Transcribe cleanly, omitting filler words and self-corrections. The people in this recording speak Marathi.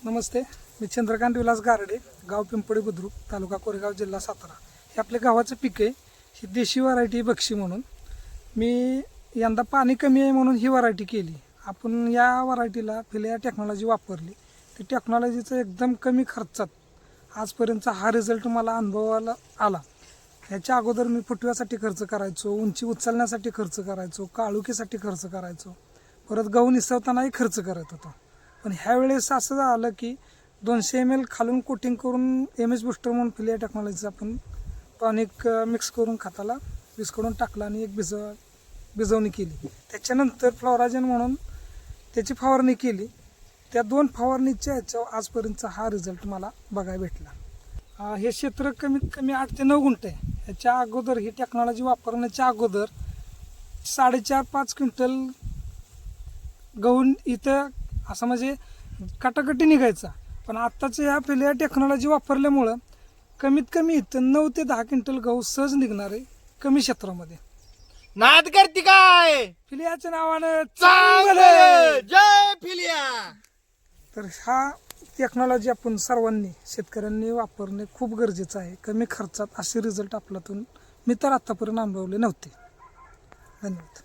नमस्ते, मी चंद्रकांत विलास गारडे, गाव पिंपळी बुद्रुक, तालुका कोरेगाव, जिल्हा सातारा. हे आपल्या गावाचं पीक आहे. ही देशी व्हरायटी बक्षी म्हणून. मी यंदा पाणी कमी आहे म्हणून ही व्हरायटी केली. आपण या व्हरायटीला फिलिया टेक्नॉलॉजी वापरली. ती टेक्नॉलॉजीचं एकदम कमी खर्चात आजपर्यंतचा हा रिझल्ट मला अनुभवाला आला. ह्याच्या अगोदर मी फुटव्यासाठी खर्च करायचो, उंची उचलण्यासाठी खर्च करायचो, काळुकीसाठी खर्च करायचो, परत गहू निसवतानाही खर्च करत होतो. पण ह्यावेळेस असं झालं की 200 ml खालून कोटिंग करून MS बूस्टर म्हणून फिलिया टेक्नॉलॉजीचं आपण टॉनिक मिक्स करून खताला विस्कळून टाकला आणि एक भिजवणी केली. त्याच्यानंतर फ्लोराजन म्हणून त्याची फवारणी केली. त्या 2 फवारणीच्या ह्याच्यावर आजपर्यंतचा हा रिझल्ट मला बघायला भेटला. हे क्षेत्र कमीत कमी 8 ते 9 गुंठ आहे. ह्याच्या अगोदर ही टेक्नॉलॉजी वापरण्याच्या अगोदर 4.5-5 क्विंटल गहू इथं असं म्हणजे कटाकटी निघायचा. पण आत्ताचं ह्या फिलिया टेक्नॉलॉजी वापरल्यामुळं कमीत कमी इथं 9 ते 10 क्विंटल गहू सहज निघणार आहे कमी क्षेत्रामध्ये. नाद करते काय फिलियाच्या नावानं चांगलं. जय फिलिया. तर हा टेक्नॉलॉजी आपण सर्वांनी शेतकऱ्यांनी वापरणे खूप गरजेचं आहे. कमी खर्चात असे रिझल्ट आपल्यातून मी तर आत्तापर्यंत अनुभवले नव्हते. धन्यवाद.